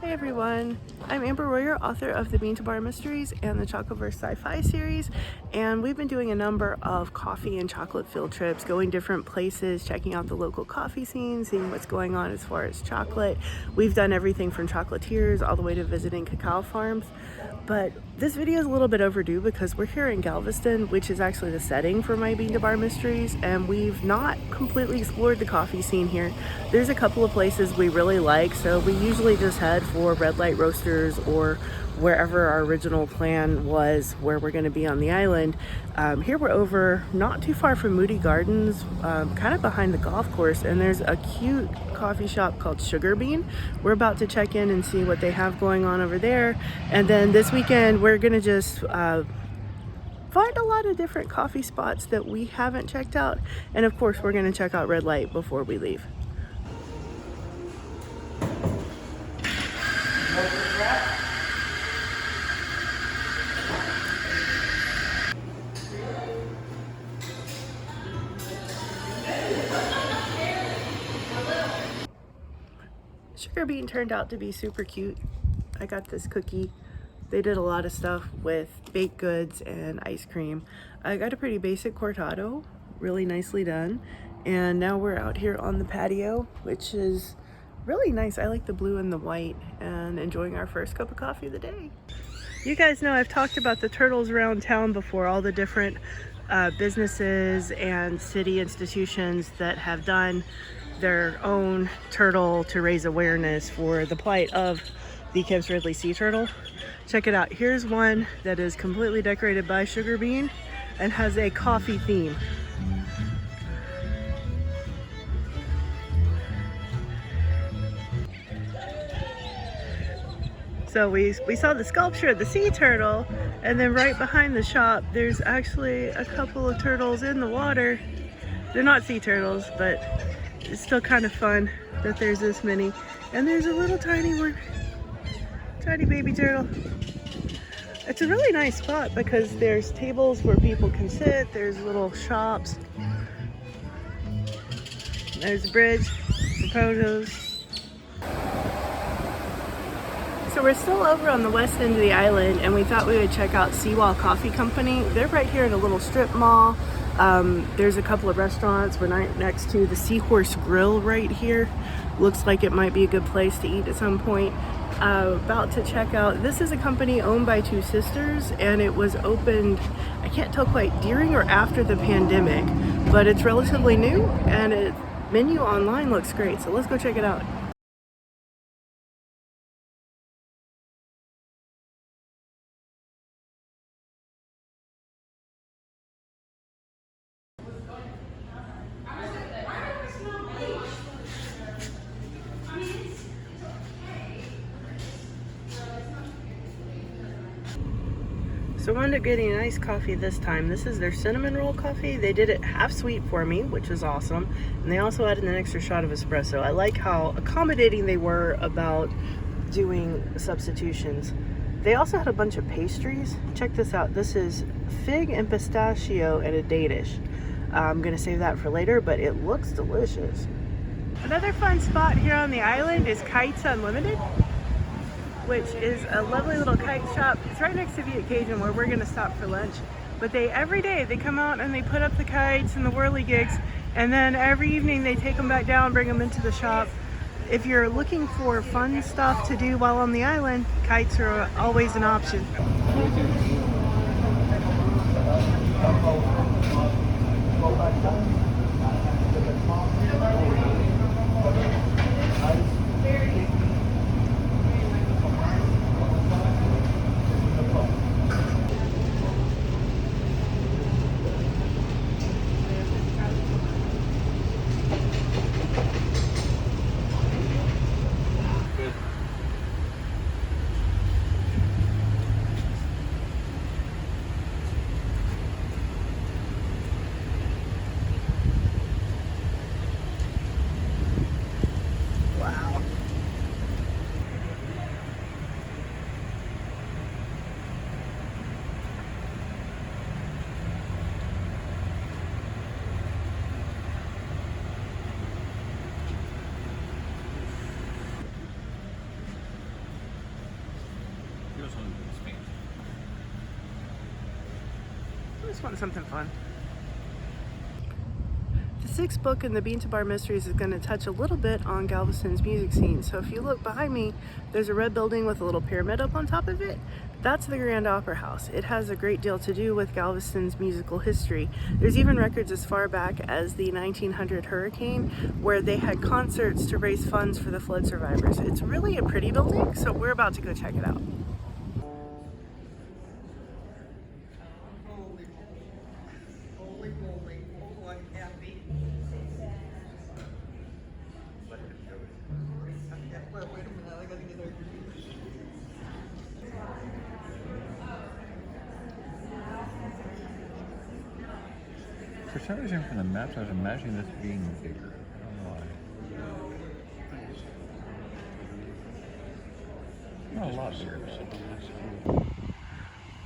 Hey everyone, I'm Amber Royer, author of the Bean to Bar Mysteries and the Chocolateverse Sci-Fi series, and we've been doing a number of coffee and chocolate field trips, going different places, checking out the local coffee scene, seeing what's going on as far as chocolate. We've done everything from chocolatiers all the way to visiting cacao farms. But this video is a little bit overdue because we're here in Galveston, which is actually the setting for my Bean to Bar Mysteries, and we've not completely explored the coffee scene here. There's a couple of places we really like, so we usually just head for red light roasters or wherever our original plan was where we're going to be on the island. Here we're over not too far from Moody Gardens, kind of behind the golf course, and there's a cute coffee shop called Sugar Bean. We're about to check in and see what they have going on over there, and then this weekend we're gonna just find a lot of different coffee spots that we haven't checked out, and of course we're gonna check out Red Light before we leave. Sugar Bean turned out to be super cute. I got this cookie. They did a lot of stuff with baked goods and ice cream. I got a pretty basic cortado, really nicely done. And now we're out here on the patio, which is really nice. I like the blue and the white, and enjoying our first cup of coffee of the day. You guys know I've talked about the turtles around town before, all the different businesses and city institutions that have done their own turtle to raise awareness for the plight of the Kemp's Ridley sea turtle. Check it out. Here's one that is completely decorated by Sugar Bean and has a coffee theme. So we saw the sculpture of the sea turtle, and then right behind the shop there's actually a couple of turtles in the water. They're not sea turtles, but it's still kind of fun that there's this many. And there's a little tiny one, tiny baby turtle. It's a really nice spot because there's tables where people can sit, there's little shops, there's a bridge for photos. So we're still over on the west end of the island, and we thought we would check out Seawall Coffee Company. They're right here in a little strip mall. There's a couple of restaurants. We're right next to the Seahorse Grill right here. Looks like it might be a good place to eat at some point. About to check out, this is a company owned by two sisters, and it was opened, I can't tell quite, during or after the pandemic, but it's relatively new, and its menu online looks great, so let's go check it out. So I wound up getting an iced coffee this time. This is their cinnamon roll coffee. They did it half sweet for me, which was awesome. And they also added an extra shot of espresso. I like how accommodating they were about doing substitutions. They also had a bunch of pastries. Check this out. This is fig and pistachio and a Danish. I'm gonna save that for later, but it looks delicious. Another fun spot here on the island is Kites Unlimited, which is a lovely little kite shop. It's right next to the occasion where we're gonna stop for lunch. But every day they come out and they put up the kites and the whirligigs, and then every evening they take them back down, bring them into the shop. If you're looking for fun stuff to do while on the island, kites are always an option. I just want something fun. The sixth book in the Bean to Bar Mysteries is going to touch a little bit on Galveston's music scene. So if you look behind me, there's a red building with a little pyramid up on top of it. That's the Grand Opera House. It has a great deal to do with Galveston's musical history. There's even records as far back as the 1900 hurricane where they had concerts to raise funds for the flood survivors. It's really a pretty building, so we're about to go check it out. For some reason from the maps, I was imagining this being bigger. I don't know why. Not a lot bigger.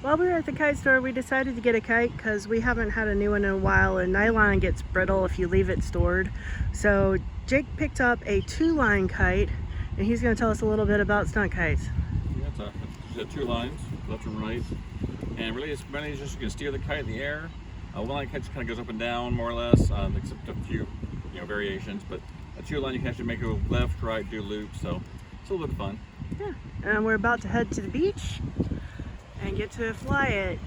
While we were at the kite store, we decided to get a kite because we haven't had a new one in a while, and nylon gets brittle if you leave it stored. So Jake picked up a 2-line kite, and he's going to tell us a little bit about stunt kites. Yeah, it's 2 lines, left and right. And really, it's mainly just you can steer the kite in the air. One line kite just kind of goes up and down, more or less, except a few, variations. But a 2-line, you can actually make it go left, right, do loops. So it's a little bit of fun. Yeah, and we're about to head to the beach and get to fly it.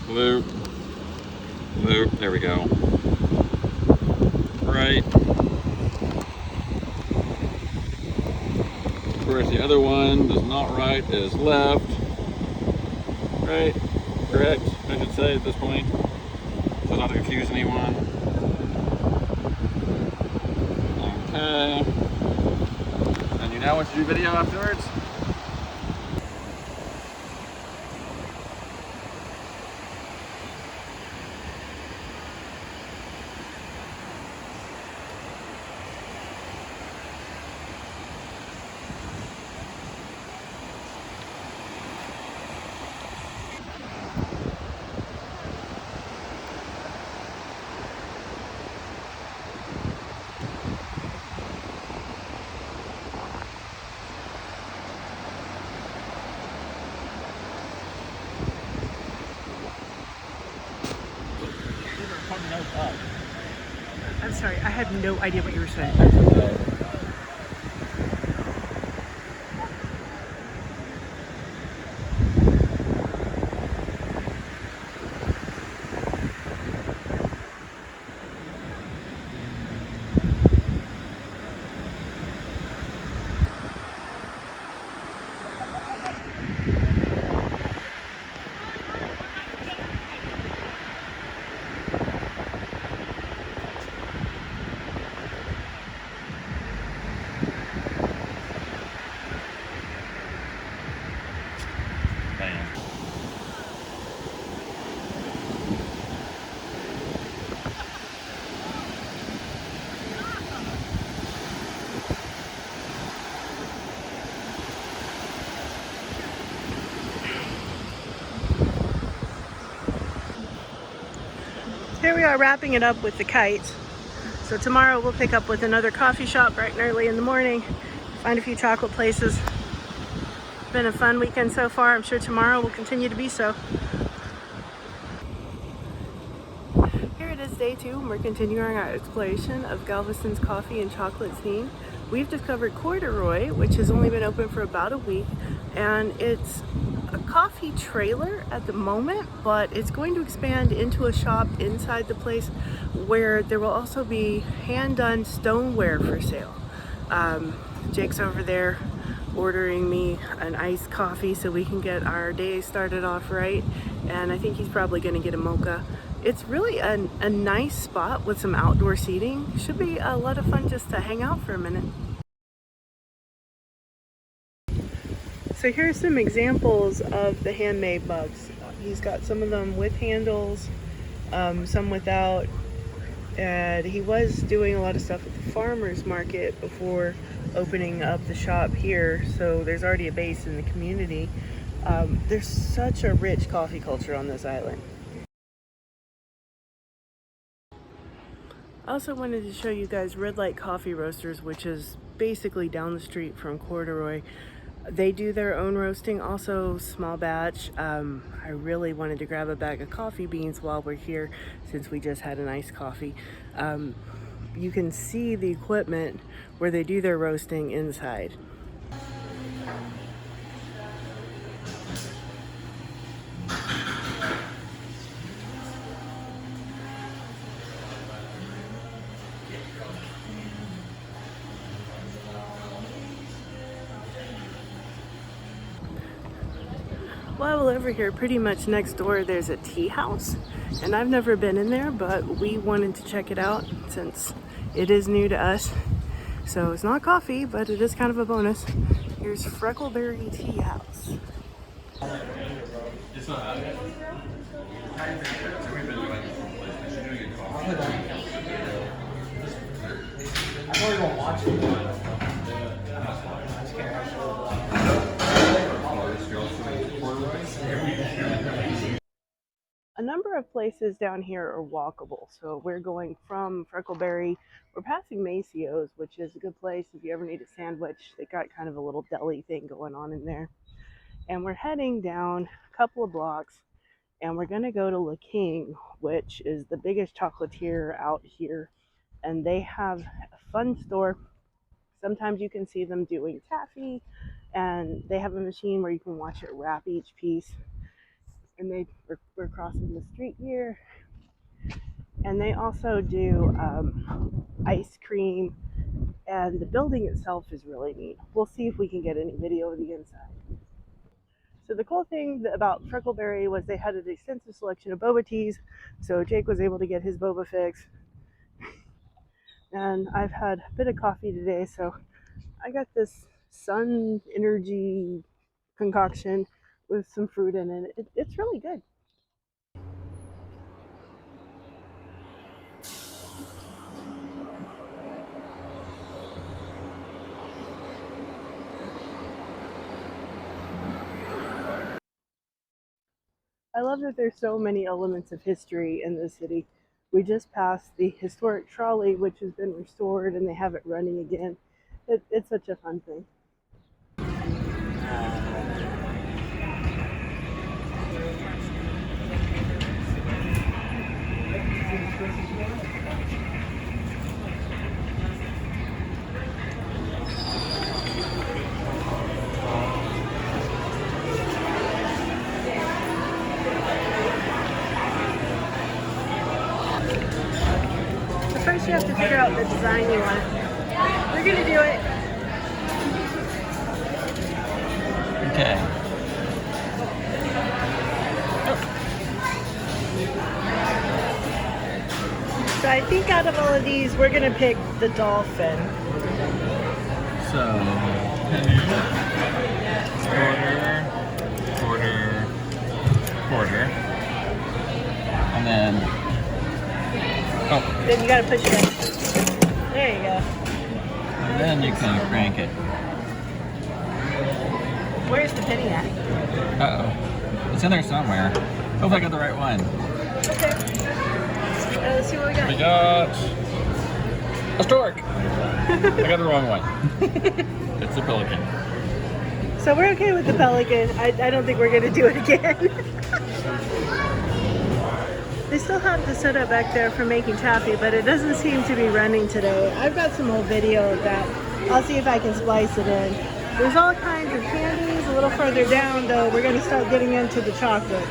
Loop, loop. There we go. Right. Whereas the other one is not right, it is left. Right. Correct, I should say at this point, so not to confuse anyone. Okay. And you now want to do video afterwards? I'm sorry, I had no idea what you were saying. Here we are wrapping it up with the kite. So tomorrow we'll pick up with another coffee shop bright and early in the morning, find a few chocolate places. It's been a fun weekend so far. I'm sure tomorrow will continue to be so. Here it is, day 2, and we're continuing our exploration of Galveston's coffee and chocolate scene. We've discovered Corduroy, which has only been open for about a week, and it's a coffee trailer at the moment, but it's going to expand into a shop inside the place where there will also be hand-done stoneware for sale. Jake's over there ordering me an iced coffee so we can get our day started off right, and I think he's probably going to get a mocha. It's really a nice spot with some outdoor seating. Should be a lot of fun just to hang out for a minute. So here's some examples of the handmade mugs. He's got some of them with handles, some without. And he was doing a lot of stuff at the farmers market before opening up the shop here, so there's already a base in the community. There's such a rich coffee culture on this island. I also wanted to show you guys Red Light Coffee Roasters, which is basically down the street from Corduroy. They do their own roasting, also small batch. I really wanted to grab a bag of coffee beans while we're here since we just had an iced coffee. You can see the equipment where they do their roasting inside. While over here, pretty much next door, there's a tea house, and I've never been in there, but we wanted to check it out since it is new to us. So it's not coffee, but it is kind of a bonus. Here's Freckleberry Tea House. I probably won't watch it. A number of places down here are walkable. So we're going from Freckleberry. We're passing Maceo's, which is a good place if you ever need a sandwich. They got kind of a little deli thing going on in there. And we're heading down a couple of blocks, and we're going to go to La King, which is the biggest chocolatier out here. And they have a fun store. Sometimes you can see them doing taffy, and they have a machine where you can watch it wrap each piece. And we're crossing the street here, and they also do ice cream, and the building itself is really neat. We'll see if we can get any video of the inside. So the cool thing about Freckleberry was they had an extensive selection of boba teas, so Jake was able to get his boba fix. And I've had a bit of coffee today, so I got this Sun Energy concoction with some fruit in it. It's really good. I love that there's so many elements of history in the city. We just passed the historic trolley, which has been restored, and they have it running again. It's such a fun thing. First you have to figure out the design you want. We're gonna do it. Okay. So I think out of all of these, we're gonna pick the dolphin. So, quarter, and then, Then you gotta push it in. There you go. and then you can crank it. Where's the penny at? Uh-oh. It's in there somewhere. Hope I got the right one. Okay. Let's see what we got. We got a stork. I got the wrong one. It's a pelican. So we're okay with the pelican. I don't think we're gonna do it again. They still have the setup back there for making taffy, but it doesn't seem to be running today. I've got some old video of that. I'll see if I can splice it in. There's all kinds of candies. A little further down, though, we're going to start getting into the chocolates.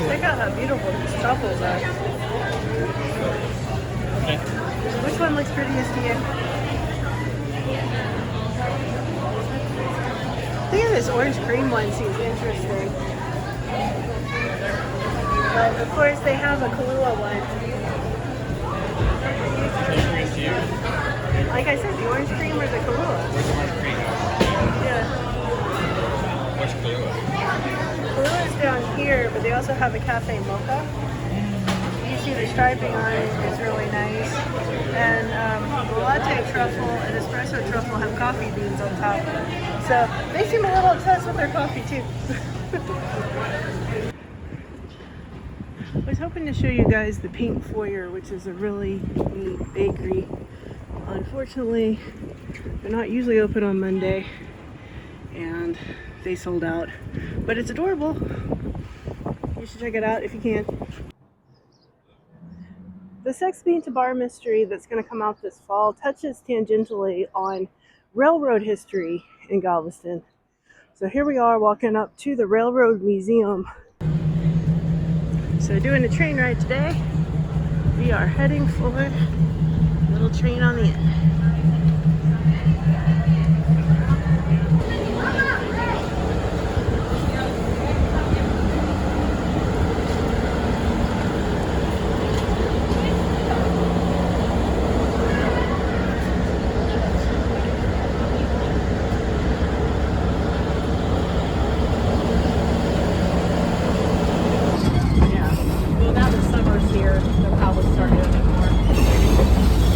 Check out how beautiful these truffles are. Okay. Which one looks prettiest to you? I think this orange cream one seems interesting. But of course they have a Kahlua one. Like I said, the orange cream or the Kahlua? Where's the orange cream? Yeah. What's Kahlua? Kahlua is down here, but they also have a cafe mocha. You see the striping on it is really nice. And the latte truffle and espresso truffle have coffee beans on top. So they seem a little obsessed with their coffee too. I was hoping to show you guys the Pink Foyer, which is a really neat bakery. Unfortunately, they're not usually open on Monday, and they sold out. But it's adorable. You should check it out if you can. The Sex Bean to Bar mystery that's going to come out this fall touches tangentially on railroad history in Galveston. So here we are walking up to the Railroad Museum. So doing a train ride today. We are heading for a little train on the end.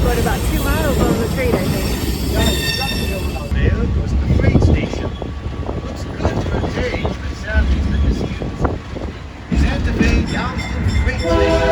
Going about 2 miles on the train, I think. Mail goes to the freight station. Looks good to a page, but sadly it's been misused. Santa Fe Galveston Freight Station.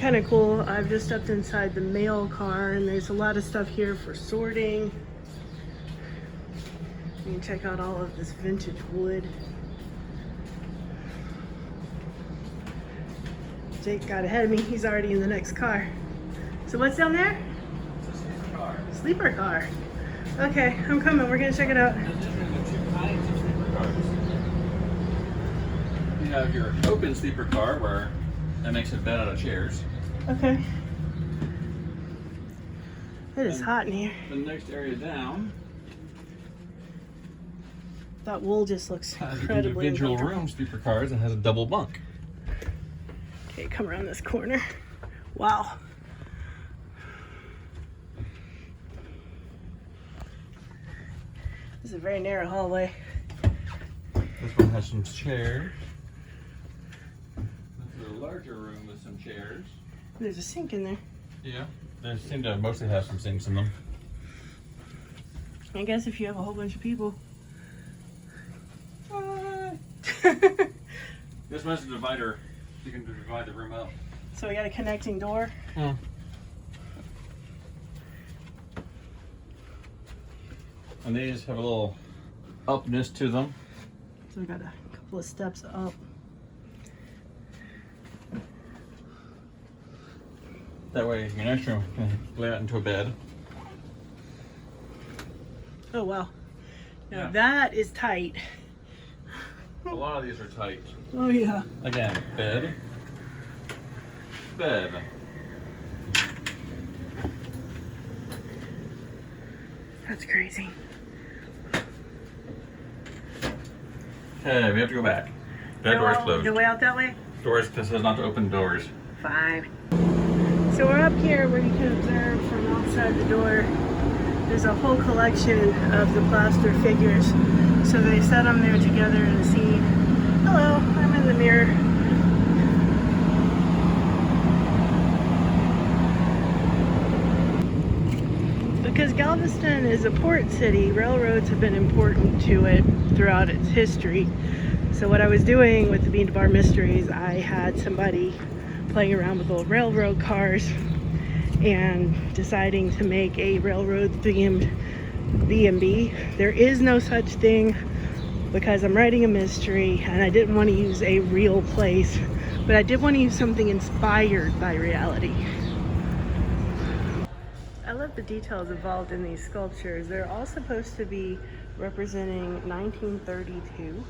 Kind of cool. I've just stepped inside the mail car and there's a lot of stuff here for sorting. You can check out all of this vintage wood. Jake got ahead of me. He's already in the next car. So what's down there? It's a sleeper car. Sleeper car. Okay, I'm coming. We're gonna check it out. You have your open sleeper car where that makes it bed out of chairs. Okay. It is hot in here. The next area down That wool just looks has incredibly individual uncomfortable. room sleeper cars and has a double bunk. Okay, come around this corner. Wow. This is a very narrow hallway. This one has some chairs. This is a larger room with some chairs. There's a sink in there. Yeah, they seem to mostly have some sinks in them. I guess if you have a whole bunch of people. This one's a divider. You can divide the room up. So we got a connecting door. And these have a little upness to them. So we got a couple of steps up. That way your next room can lay out into a bed. Oh wow. Now Yeah. that is tight. A lot of these are tight. Oh yeah. Again, bed, bed. That's crazy. Okay, we have to go back. That door's closed. The way out that way? Doors, this says not to open doors. Fine. So we're up here where you can observe from outside the door. There's a whole collection of the plaster figures. So they set them there together in a scene. Hello, I'm in the mirror. Because Galveston is a port city, railroads have been important to it throughout its history. So what I was doing with the Bean to Bar Mysteries, I had somebody playing around with old railroad cars and deciding to make a railroad themed B&B. There is no such thing because I'm writing a mystery and I didn't want to use a real place, but I did want to use something inspired by reality. I love the details involved in these sculptures. They're all supposed to be representing 1932.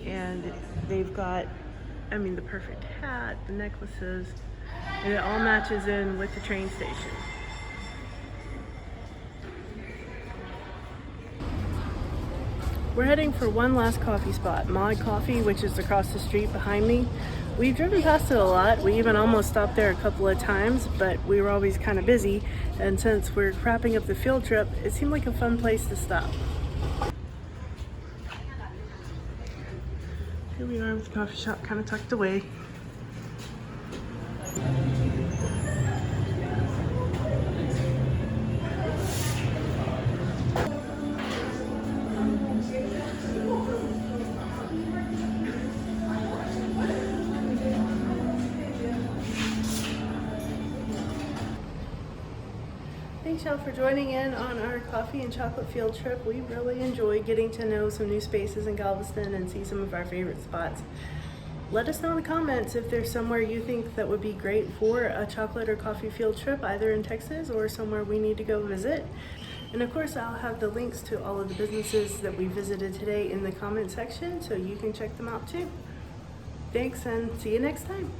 And they've got, I mean, the perfect hat, the necklaces, and it all matches in with the train station. We're heading for one last coffee spot, Mod Coffee, which is across the street behind me. We've driven past it a lot. We even almost stopped there a couple of times, but we were always kind of busy. And since we're wrapping up the field trip, it seemed like a fun place to stop. Here we are with the coffee shop kind of tucked away. Thanks y'all for joining in on our coffee and chocolate field trip. We really enjoyed getting to know some new spaces in Galveston and see some of our favorite spots. Let us know in the comments if there's somewhere you think that would be great for a chocolate or coffee field trip, either in Texas or somewhere we need to go visit. And of course, I'll have the links to all of the businesses that we visited today in the comment section, so you can check them out too. Thanks, and see you next time.